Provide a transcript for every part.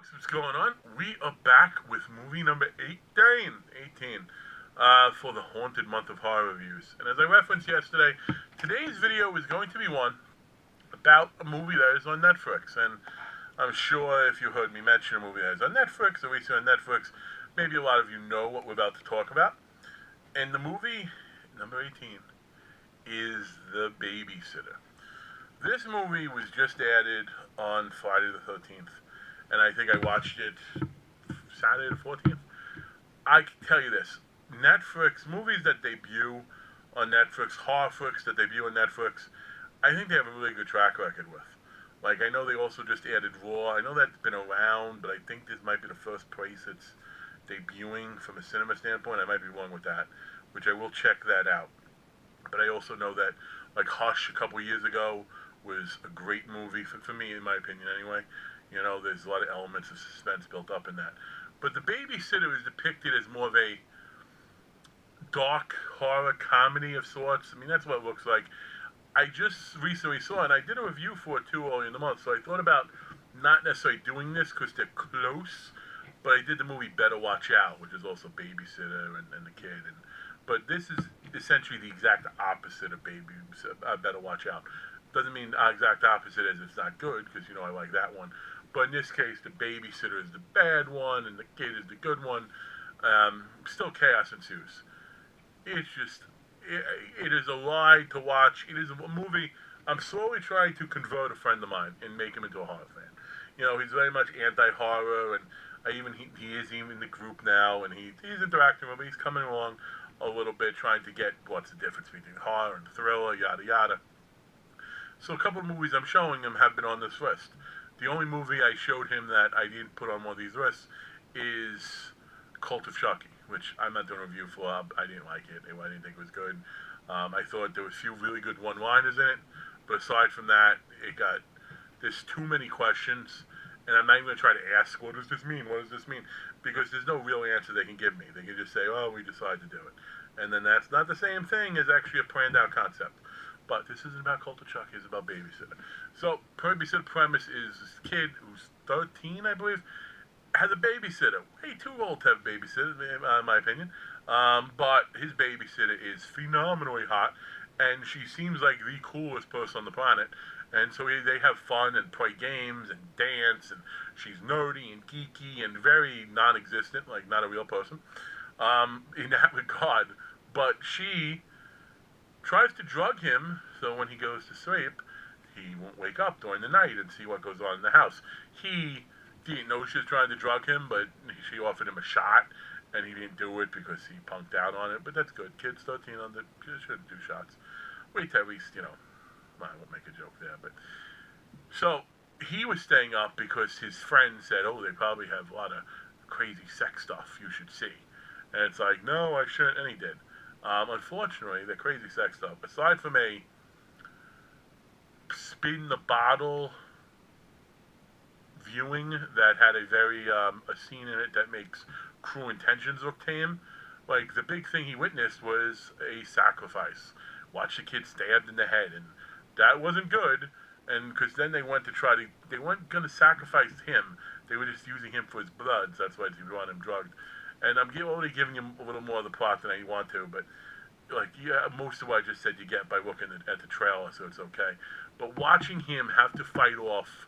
folks, what's going on? We are back with movie number 18 for the haunted month of horror reviews. And as I referenced yesterday, today's video is going to be one about a movie that is on Netflix. And I'm sure if you heard me mention a movie that is on Netflix, or recently on Netflix, maybe a lot of you know what we're about to talk about. And the movie, number 18, is The Babysitter. This movie was just added on Friday the 13th, and I think I watched it Saturday the 14th. I can tell you this, Netflix, movies that debut on Netflix, horror flicks that debut on Netflix, I think they have a really good track record with. Like, I know they also just added Raw. I know that's been around, but I think this might be the first place it's debuting from a cinema standpoint. I might be wrong with that, which I will check that out. But I also know that, like, Hush a couple years ago was a great movie, for me, in my opinion anyway. You know, there's a lot of elements of suspense built up in that. But The Babysitter is depicted as more of a dark horror comedy of sorts. I mean, that's what it looks like. I just recently saw it, and I did a review for it too early in the month, so I thought about not necessarily doing this because they're close, but I did the movie Better Watch Out, which is also Babysitter and the kid. But this is essentially the exact opposite of Better Watch Out. Doesn't mean the exact opposite as it's not good, because, you know, I like that one. But in this case, the babysitter is the bad one, and the kid is the good one. Still chaos ensues. It's just, it is a lie to watch. It is a movie. I'm slowly trying to convert a friend of mine and make him into a horror fan. You know, he's very much anti-horror, and he is even in the group now, and he's interacting with me. He's coming along a little bit, trying to get what's the difference between horror and thriller, yada yada. So a couple of movies I'm showing him have been on this list. The only movie I showed him that I didn't put on one of these lists is Cult of Chucky, which I'm not doing a review for. I didn't like it. I didn't think it was good. I thought there was a few really good one-liners in it, but aside from that, there's too many questions, and I'm not even going to try to ask, what does this mean? What does this mean? Because there's no real answer they can give me. They can just say, oh, we decided to do it. And then that's not the same thing as actually a planned-out concept. But this isn't about Cult of Chucky, it's about Babysitter. So, Babysitter premise is this kid who's 13, I believe, has a babysitter. Way too old to have a babysitter, in my opinion. But his babysitter is phenomenally hot, and she seems like the coolest person on the planet. And so they have fun and play games and dance, and she's nerdy and geeky and very non-existent, like not a real person, in that regard. But she tries to drug him, so when he goes to sleep, he won't wake up during the night and see what goes on in the house. He didn't know she was trying to drug him, but she offered him a shot, and he didn't do it because he punked out on it. But that's good. Kids 13 under shouldn't do shots. Wait till at least, you know, I won't make a joke there. But so he was staying up because his friend said, oh, they probably have a lot of crazy sex stuff you should see. And it's like, no, I shouldn't, and he did. Unfortunately, the crazy sex stuff, aside from a spin the bottle viewing that had a very a scene in it that makes Cruel Intentions look tame, like the big thing he witnessed was a sacrifice. Watch the kid stabbed in the head, and that wasn't good. And because then they weren't going to sacrifice him. They were just using him for his blood. So that's why they want him drugged. And I'm already giving him a little more of the plot than I want to, but like, yeah, most of what I just said you get by looking at the trailer, so it's okay. But watching him have to fight off,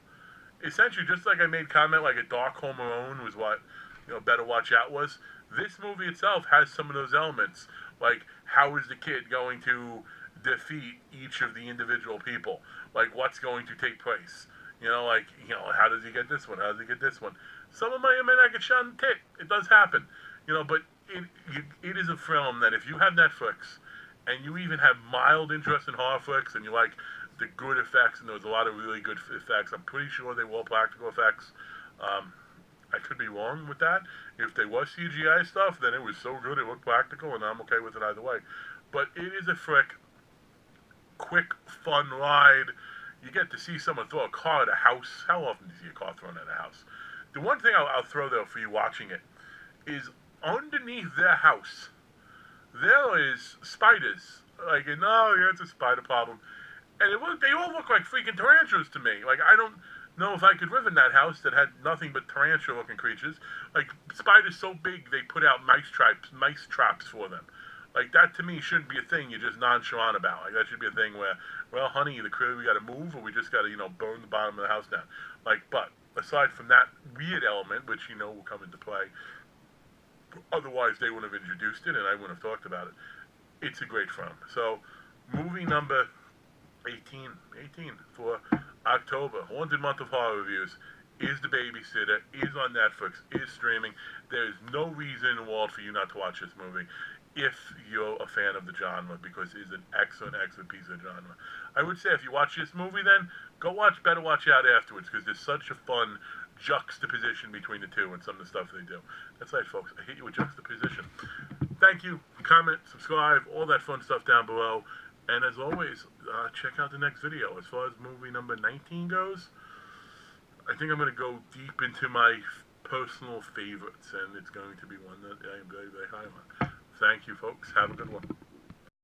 essentially, just like I made comment, like a Dark Home Alone was what, you know, Better Watch Out was. This movie itself has some of those elements, like how is the kid going to defeat each of the individual people? Like, what's going to take place? You know, like, you know, how does he get this one? How does he get this one? Some of may not get shot in the tit. It does happen. You know, but it is a film that if you have Netflix and you even have mild interest in horror flicks and you like the good effects, and there was a lot of really good effects, I'm pretty sure they were practical effects. I could be wrong with that. If they was CGI stuff, then it was so good it looked practical, and I'm okay with it either way. But it is a flick, quick, fun ride. You get to see someone throw a car at a house. How often do you see a car thrown at a house? The one thing I'll throw there for you watching it is underneath their house, there is spiders. Like, no, yeah, it's a spider problem. And they all look like freaking tarantulas to me. Like, I don't No, if I could live in that house that had nothing but tarantula-looking creatures, like spiders so big they put out mice traps for them. Like that to me shouldn't be a thing you're just nonchalant about. Like that should be a thing where, well, honey, either clearly we got to move or we just got to, burn the bottom of the house down. Like, but aside from that weird element, which will come into play, otherwise they wouldn't have introduced it and I wouldn't have talked about it. It's a great film. So, movie number 18 for October, haunted month of horror reviews, is The Babysitter, is on Netflix, is streaming. There is no reason in the world for you not to watch this movie if you're a fan of the genre, because it is an excellent, excellent piece of genre. I would say if you watch this movie, then go watch Better Watch Out afterwards, because there's such a fun juxtaposition between the two and some of the stuff they do. That's right, folks. I hit you with juxtaposition. Thank you. Comment, subscribe, all that fun stuff down below. And as always, check out the next video. As far as movie number 19 goes, I think I'm going to go deep into my personal favorites, and it's going to be one that I am very, very high on. Thank you, folks. Have a good one.